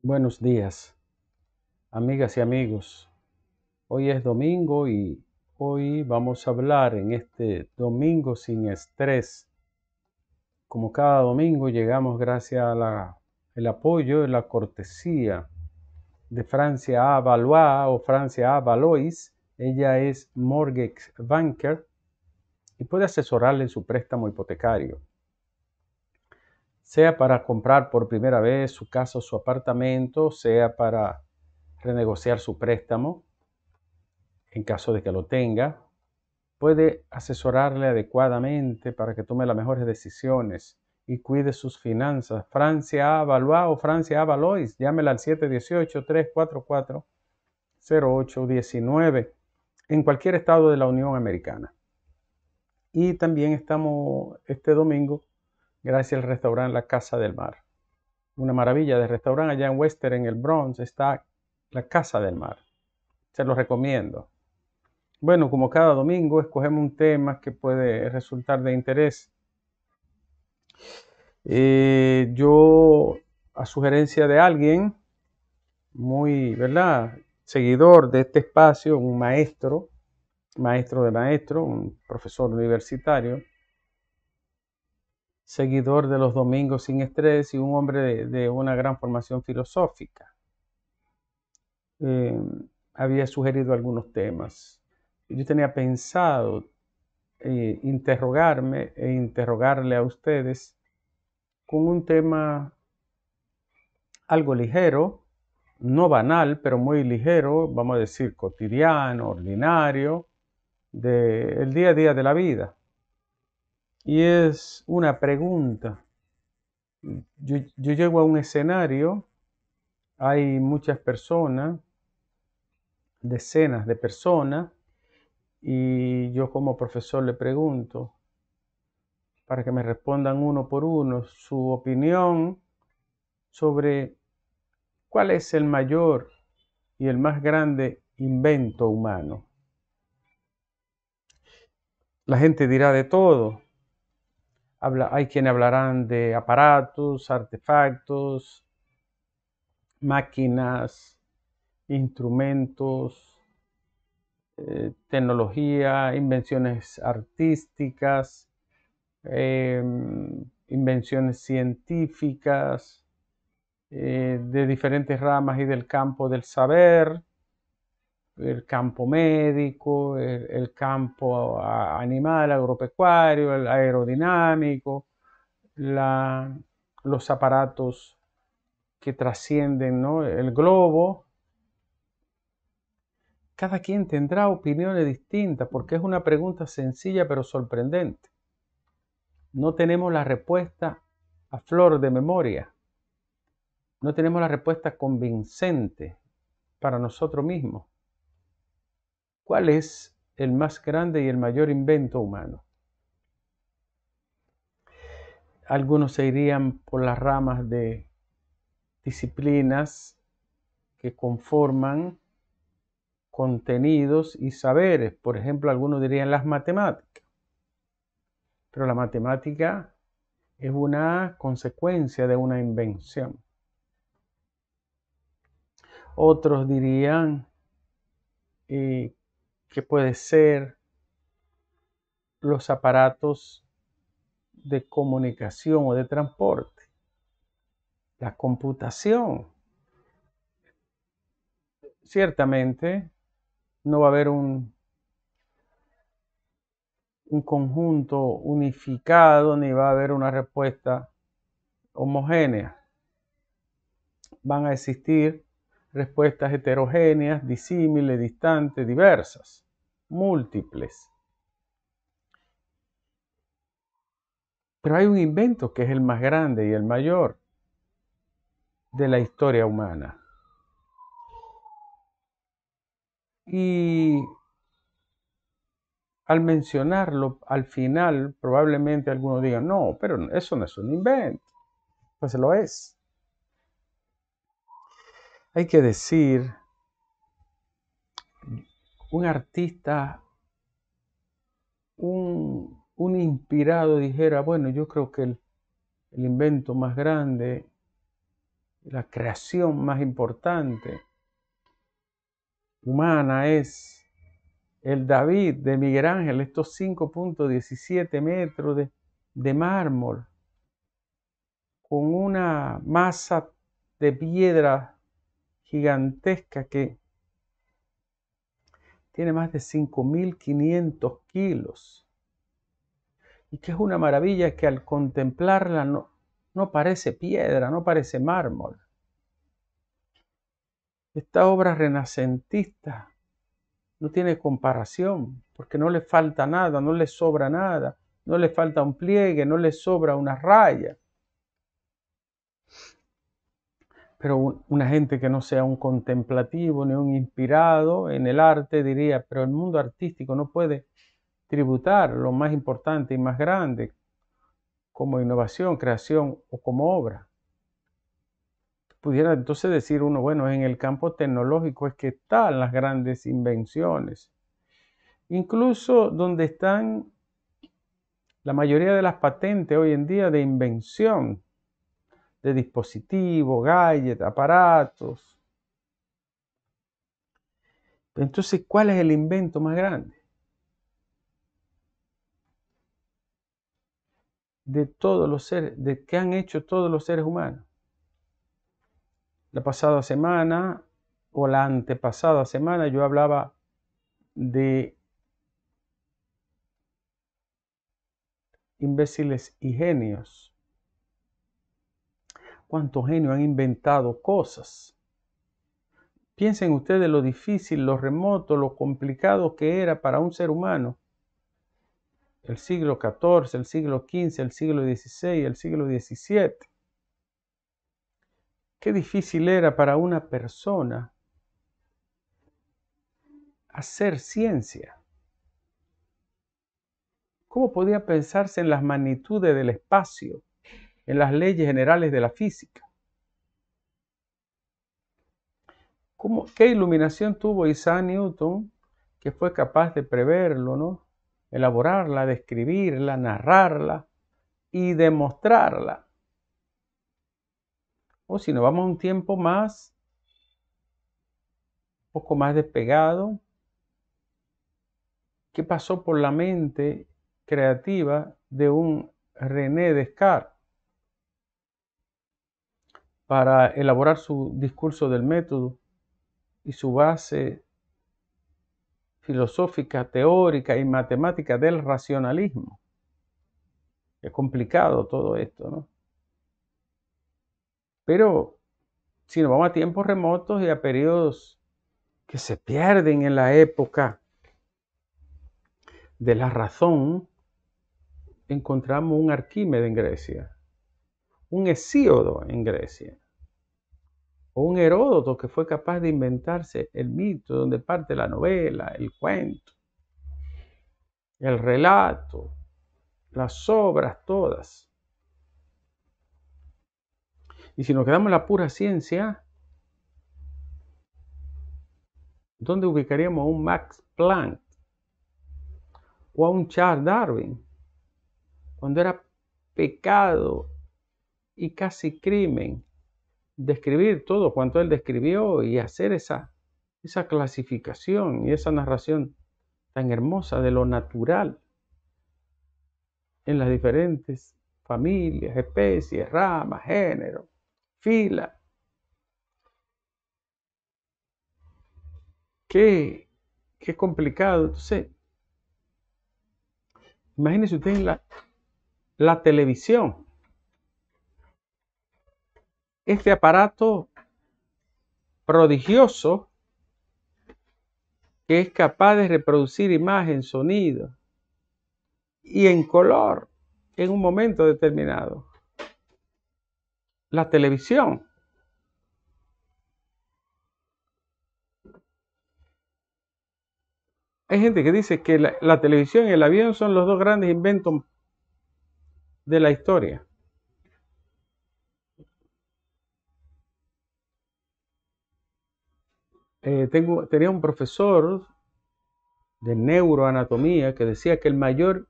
Buenos días, amigas y amigos. Hoy es domingo y hoy vamos a hablar en este domingo sin estrés. Como cada domingo llegamos gracias a el apoyo y la cortesía de Francia A. Valois o Francia A. Valois. Ella es mortgage banker y puede asesorarle en su préstamo hipotecario, sea para comprar por primera vez su casa o su apartamento, sea para renegociar su préstamo en caso de que lo tenga. Puede asesorarle adecuadamente para que tome las mejores decisiones y cuide sus finanzas. Francia A. Valois o Francia A. Valois, llámela al 718-344-0819 en cualquier estado de la Unión Americana. Y también estamos este domingo gracias al restaurante La Casa del Mar. Una maravilla de restaurante allá en Western, en el Bronx, está La Casa del Mar. Se lo recomiendo. Bueno, como cada domingo, escogemos un tema que puede resultar de interés. Yo, a sugerencia de alguien muy, ¿verdad?, seguidor de este espacio, un maestro, maestro de maestro, un profesor universitario, seguidor de los domingos sin estrés y un hombre de una gran formación filosófica. Eh, Había sugerido algunos temas. Yo tenía pensado interrogarme e interrogarle a ustedes con un tema algo ligero, no banal, pero muy ligero, vamos a decir cotidiano, ordinario, del día a día de la vida. Y es una pregunta. Yo llego a un escenario, hay muchas personas, decenas de personas, y yo como profesor le pregunto, para que me respondan uno por uno, su opinión sobre cuál es el mayor y el más grande invento humano. La gente dirá de todo. Hay quienes hablarán de aparatos, artefactos, máquinas, instrumentos, tecnología, invenciones artísticas, eh, invenciones científicas, de diferentes ramas y del campo del saber, el campo médico, el campo animal, agropecuario, el aerodinámico, los aparatos que trascienden, ¿no?, el globo. Cada quien tendrá opiniones distintas porque es una pregunta sencilla pero sorprendente. No tenemos la respuesta a flor de memoria. No tenemos la respuesta convincente para nosotros mismos. ¿Cuál es el más grande y el mayor invento humano? Algunos se irían por las ramas de disciplinas que conforman contenidos y saberes. Por ejemplo, algunos dirían las matemáticas. Pero la matemática es una consecuencia de una invención. Otros dirían que puede ser los aparatos de comunicación o de transporte, la computación. Ciertamente no va a haber un conjunto unificado ni va a haber una respuesta homogénea. Van a existir respuestas heterogéneas, disímiles, distantes, diversas, múltiples. Pero hay un invento que es el más grande y el mayor de la historia humana. Y al mencionarlo, al final, probablemente algunos digan, no, pero eso no es un invento. Pues lo es. Hay que decir, un artista, un inspirado dijera, bueno, yo creo que el invento más grande la creación más importante humana es el David de Miguel Ángel, estos 5.17 metros de mármol, con una masa de piedra gigantesca que tiene más de 5.500 kilos. Y que es una maravilla que al contemplarla no parece piedra, no parece mármol. Esta obra renacentista no tiene comparación, porque no le falta nada, no le sobra nada, no le falta un pliegue, no le sobra una raya. Pero una gente que no sea un contemplativo ni un inspirado en el arte diría, pero el mundo artístico no puede tributar lo más importante y más grande como innovación, creación o como obra. Pudiera entonces decir uno, bueno, en el campo tecnológico es que están las grandes invenciones. Incluso donde están la mayoría de las patentes hoy en día de invención, de dispositivos, gadgets, aparatos. Entonces, ¿cuál es el invento más grande? De todos los seres, de que han hecho todos los seres humanos. La pasada semana o la antepasada semana yo hablaba de imbéciles y genios. ¿Cuántos genios han inventado cosas? Piensen ustedes lo difícil, lo remoto, lo complicado que era para un ser humano. El siglo XIV, el siglo XV, el siglo XVI, el siglo XVII. Qué difícil era para una persona hacer ciencia. ¿Cómo podía pensarse en las magnitudes del espacio, en las leyes generales de la física? ¿Qué iluminación tuvo Isaac Newton que fue capaz de preverlo, ¿no? Elaborarla, describirla, narrarla y demostrarla? O si nos vamos a un tiempo más, un poco más despegado, ¿qué pasó por la mente creativa de un René Descartes para elaborar su discurso del método y su base filosófica, teórica y matemática del racionalismo? Es complicado todo esto, ¿no? Pero si nos vamos a tiempos remotos y a periodos que se pierden en la época de la razón, encontramos un Arquímedes en Grecia, un Hesíodo en Grecia, o un Heródoto que fue capaz de inventarse el mito donde parte la novela, el cuento, el relato, las obras todas. Y si nos quedamos en la pura ciencia, ¿dónde ubicaríamos a un Max Planck o a un Charles Darwin? Cuando era pecado y casi crimen describir todo cuanto él describió y hacer esa clasificación y esa narración tan hermosa de lo natural en las diferentes familias, especies, ramas, géneros, filas. Qué complicado. Entonces, imagínense ustedes la televisión. Este aparato prodigioso que es capaz de reproducir imagen, sonido y en color en un momento determinado. La televisión. Hay gente que dice que la televisión y el avión son los dos grandes inventos de la historia. Tenía un profesor de neuroanatomía que decía que el mayor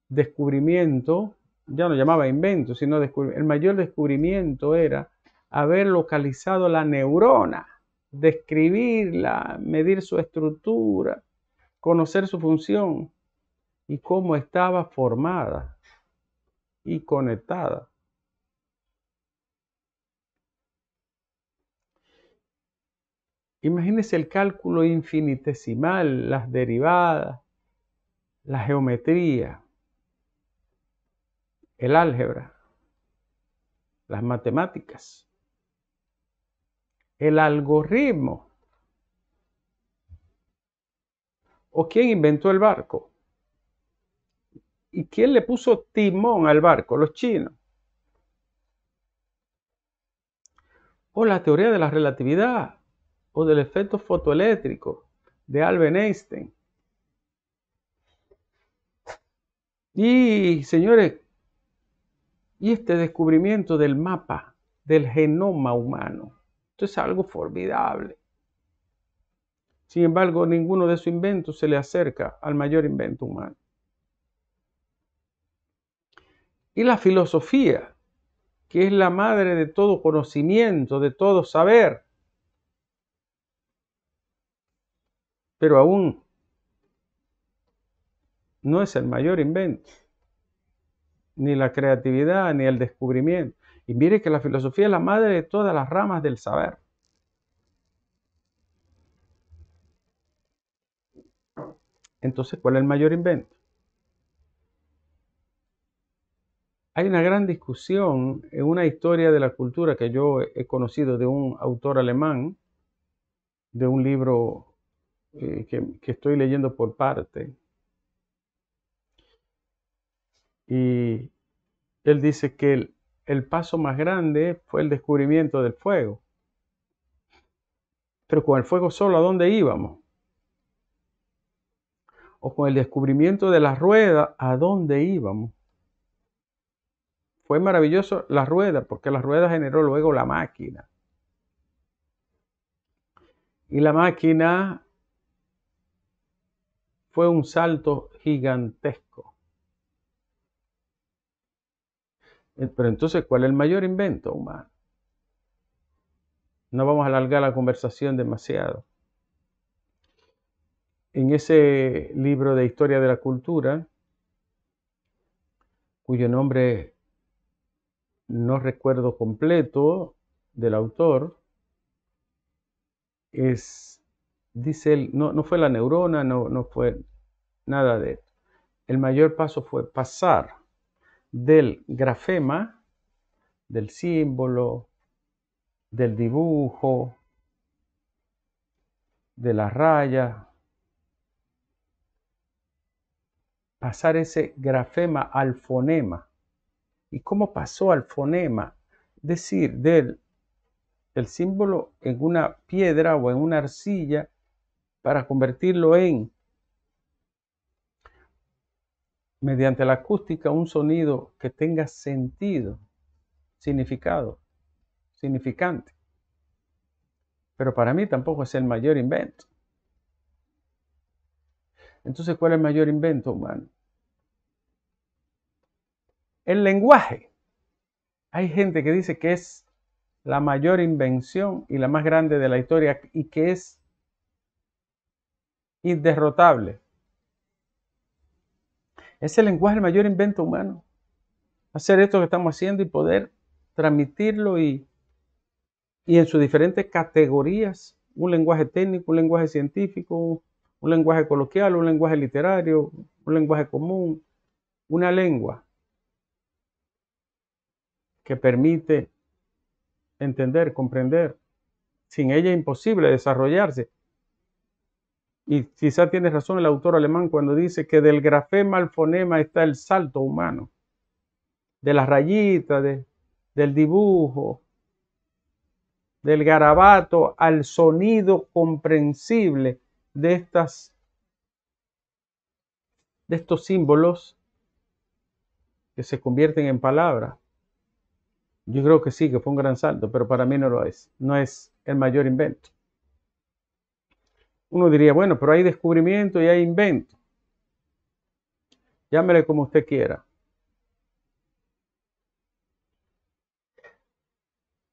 descubrimiento, ya no llamaba invento, sino el mayor descubrimiento era haber localizado la neurona, describirla, medir su estructura, conocer su función y cómo estaba formada y conectada. Imagínense el cálculo infinitesimal, las derivadas, la geometría, el álgebra, las matemáticas, el algoritmo. ¿O quién inventó el barco? ¿Y quién le puso timón al barco? Los chinos. O la teoría de la relatividad o del efecto fotoeléctrico de Albert Einstein. Y, señores, y este descubrimiento del mapa del genoma humano. Esto es algo formidable. Sin embargo, ninguno de sus inventos se le acerca al mayor invento humano. Y la filosofía, que es la madre de todo conocimiento, de todo saber, pero aún no es el mayor invento, ni la creatividad, ni el descubrimiento. Y mire que la filosofía es la madre de todas las ramas del saber. Entonces, ¿cuál es el mayor invento? Hay una gran discusión en una historia de la cultura que yo he conocido de un autor alemán, de un libro que estoy leyendo por parte. Y él dice que el paso más grande fue el descubrimiento del fuego. Pero con el fuego solo, ¿a dónde íbamos? O con el descubrimiento de la rueda, ¿a dónde íbamos? Fue maravilloso la rueda, porque la rueda generó luego la máquina. Y la máquina fue un salto gigantesco. Pero entonces, ¿cuál es el mayor invento humano? No vamos a alargar la conversación demasiado. En ese libro de Historia de la Cultura, cuyo nombre no recuerdo completo del autor, dice él, no fue la neurona, no fue nada de esto. El mayor paso fue pasar del grafema, del símbolo, del dibujo, de la raya, pasar ese grafema al fonema. ¿Y cómo pasó al fonema? Es decir, del símbolo en una piedra o en una arcilla para convertirlo en, mediante la acústica, un sonido que tenga sentido, significado, significante. Pero para mí tampoco es el mayor invento. Entonces, ¿cuál es el mayor invento humano? El lenguaje. Hay gente que dice que es la mayor invención y la más grande de la historia y que es inderrotable. ¿Es el lenguaje el mayor invento humano? Hacer esto que estamos haciendo y poder transmitirlo y en sus diferentes categorías, un lenguaje técnico, un lenguaje científico, un lenguaje coloquial, un lenguaje literario, un lenguaje común, una lengua que permite entender, comprender. Sin ella es imposible desarrollarse. Y quizá tiene razón el autor alemán cuando dice que del grafema al fonema está el salto humano, de las rayitas, del dibujo, del garabato al sonido comprensible de estos símbolos que se convierten en palabras. Yo creo que sí, que fue un gran salto, pero para mí no lo es. No es el mayor invento. Uno diría, bueno, pero hay descubrimiento y hay invento. Llámele como usted quiera.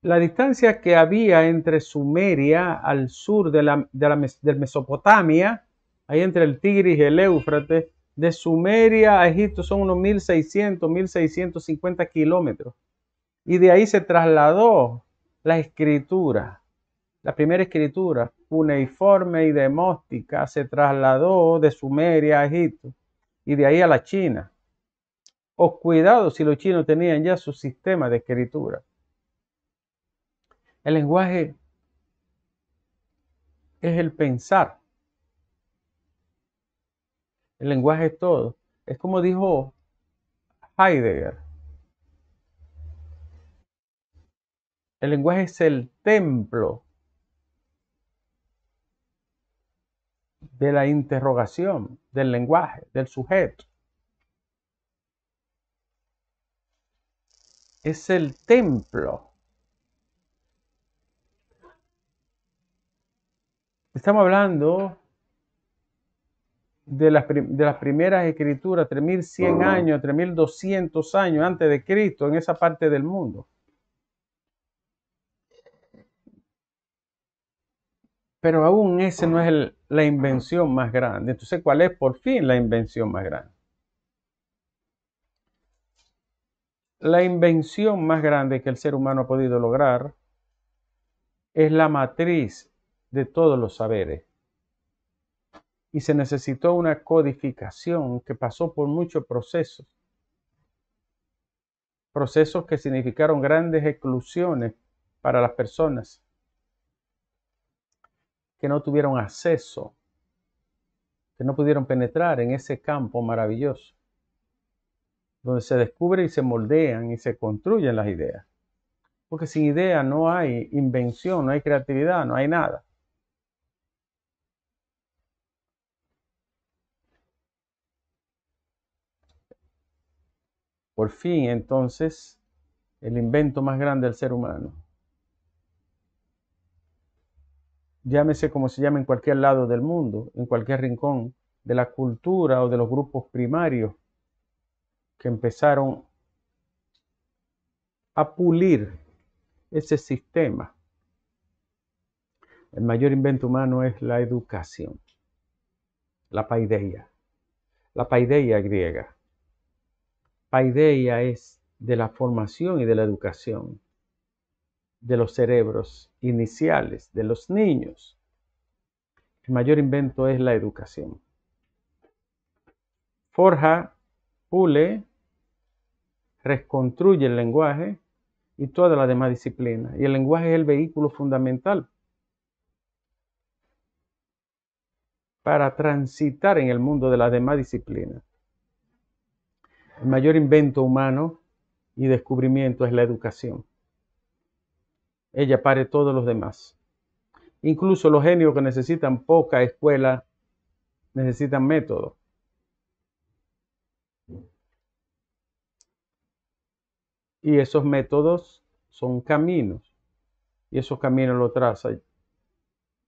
La distancia que había entre Sumeria al sur de Mesopotamia, ahí entre el Tigris y el Éufrates, de Sumeria a Egipto son unos 1650 kilómetros. Y de ahí se trasladó la escritura, la primera escritura, cuneiforme y demóstica, se trasladó de Sumeria a Egipto y de ahí a la China. Oh, cuidado si los chinos tenían ya su sistema de escritura. El lenguaje es el pensar. El lenguaje es todo. Es como dijo Heidegger. El lenguaje es el templo de la interrogación, del lenguaje, del sujeto. Es el templo. Estamos hablando de las primeras escrituras, 3100 años, 3200 años antes de Cristo, en esa parte del mundo. Pero aún ese no es la invención más grande. Entonces, ¿cuál es por fin la invención más grande? La invención más grande que el ser humano ha podido lograr es la matriz de todos los saberes. Y se necesitó una codificación que pasó por muchos procesos. Procesos que significaron grandes exclusiones para las personas que no tuvieron acceso, que no pudieron penetrar en ese campo maravilloso, donde se descubren y se moldean y se construyen las ideas. Porque sin idea no hay invención, no hay creatividad, no hay nada. Por fin, entonces, el invento más grande del ser humano, llámese como se llame en cualquier lado del mundo, en cualquier rincón de la cultura o de los grupos primarios que empezaron a pulir ese sistema. El mayor invento humano es la educación, la paideia griega. Paideia es de la formación y de la educación de los cerebros iniciales de los niños. El mayor invento es la educación. Forja, pule, reconstruye el lenguaje y todas las demás disciplinas. Y el lenguaje es el vehículo fundamental para transitar en el mundo de las demás disciplinas. El mayor invento humano y descubrimiento es la educación. Ella pare todos los demás. Incluso los genios que necesitan poca escuela necesitan método. Y esos métodos son caminos. Y esos caminos lo traza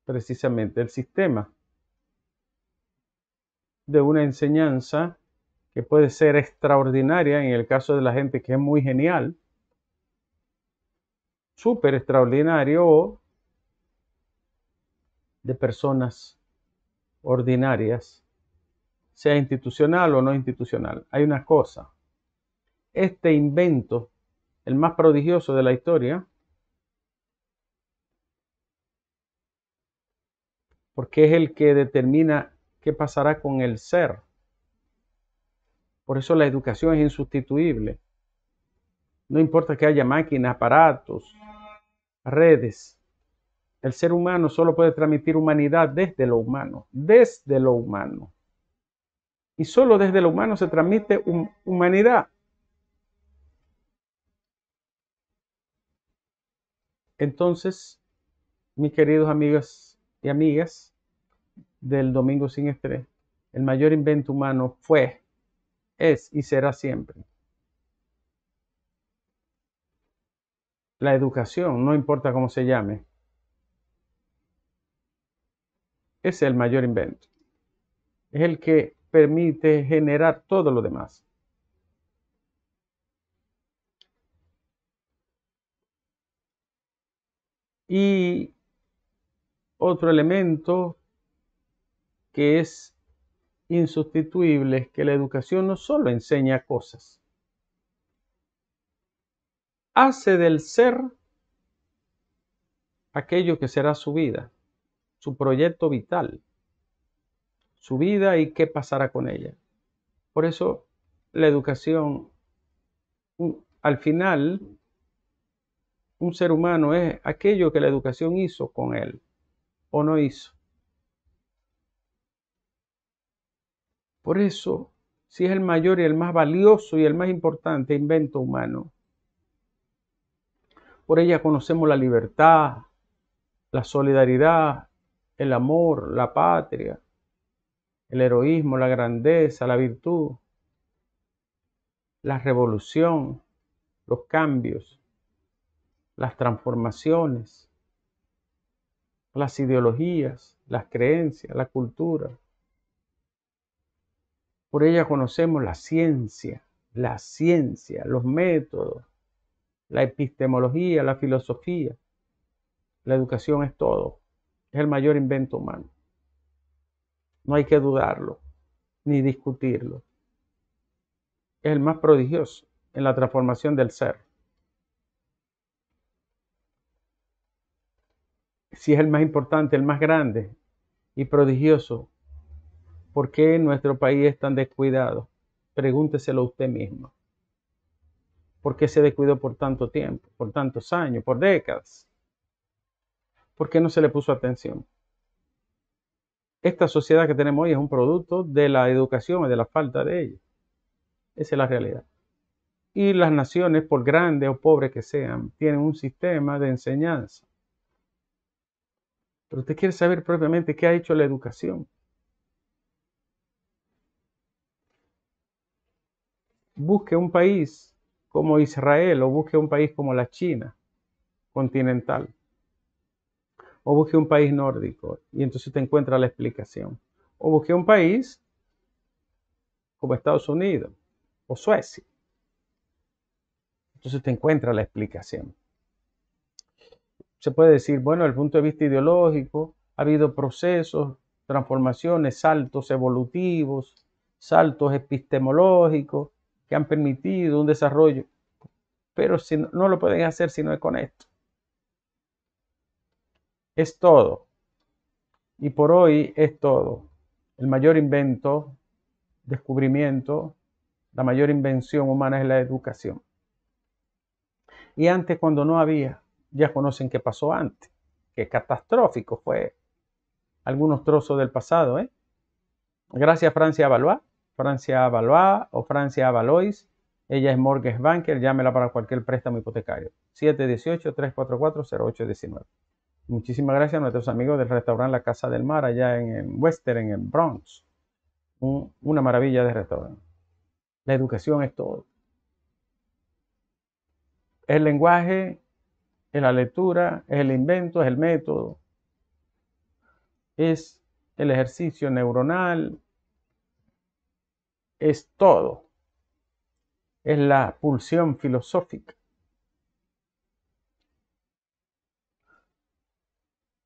precisamente el sistema de una enseñanza que puede ser extraordinaria en el caso de la gente que es muy genial, súper extraordinario, o de personas ordinarias, sea institucional o no institucional. Hay una cosa, este invento, el más prodigioso de la historia, porque es el que determina qué pasará con el ser. Por eso la educación es insustituible. No importa que haya máquinas, aparatos, redes. El ser humano solo puede transmitir humanidad desde lo humano, desde lo humano. Y solo desde lo humano se transmite humanidad. Entonces, mis queridos amigos y amigas del Domingo Sin Estrés, el mayor invento humano fue, es y será siempre la educación, no importa cómo se llame. Es el mayor invento. Es el que permite generar todo lo demás. Y otro elemento que es insustituible es que la educación no solo enseña cosas, hace del ser aquello que será su vida, su proyecto vital, su vida y qué pasará con ella. Por eso la educación, al final, un ser humano es aquello que la educación hizo con él o no hizo. Por eso, si es el mayor y el más valioso y el más importante invento humano, por ella conocemos la libertad, la solidaridad, el amor, la patria, el heroísmo, la grandeza, la virtud, la revolución, los cambios, las transformaciones, las ideologías, las creencias, la cultura. Por ella conocemos la ciencia, los métodos, la epistemología, la filosofía. La educación es todo, es el mayor invento humano. No hay que dudarlo, ni discutirlo. Es el más prodigioso en la transformación del ser. Si es el más importante, el más grande y prodigioso, ¿por qué nuestro país es tan descuidado? Pregúnteselo usted mismo. ¿Por qué se descuidó por tanto tiempo, por tantos años, por décadas? ¿Por qué no se le puso atención? Esta sociedad que tenemos hoy es un producto de la educación y de la falta de ella. Esa es la realidad. Y las naciones, por grandes o pobres que sean, tienen un sistema de enseñanza. Pero usted quiere saber propiamente qué ha hecho la educación. Busque un país como Israel o busque un país como la China continental o busque un país nórdico y entonces te encuentra la explicación. O busque un país como Estados Unidos o Suecia. Entonces te encuentra la explicación. Se puede decir, bueno, desde el punto de vista ideológico, ha habido procesos, transformaciones, saltos evolutivos, saltos epistemológicos que han permitido un desarrollo, pero si no lo pueden hacer si no es con esto. Es todo. Y por hoy es todo. El mayor invento, descubrimiento, la mayor invención humana es la educación. Y antes, cuando no había, ya conocen qué pasó antes, qué catastrófico fue algunos trozos del pasado, ¿eh? Gracias Francia Valois o Francia Valois. Ella es mortgage banker, llámela para cualquier préstamo hipotecario. 718-344-0819. Muchísimas gracias a nuestros amigos del restaurante La Casa del Mar, allá en Western, en el Bronx. Una maravilla de restaurante. La educación es todo. Es el lenguaje, es la lectura, es el invento, es el método, es el ejercicio neuronal, es todo. Es la pulsión filosófica.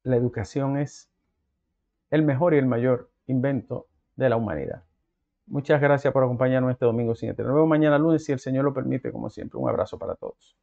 La educación es el mejor y el mayor invento de la humanidad. Muchas gracias por acompañarnos este domingo siguiente. Nos vemos mañana lunes si el Señor lo permite, como siempre. Un abrazo para todos.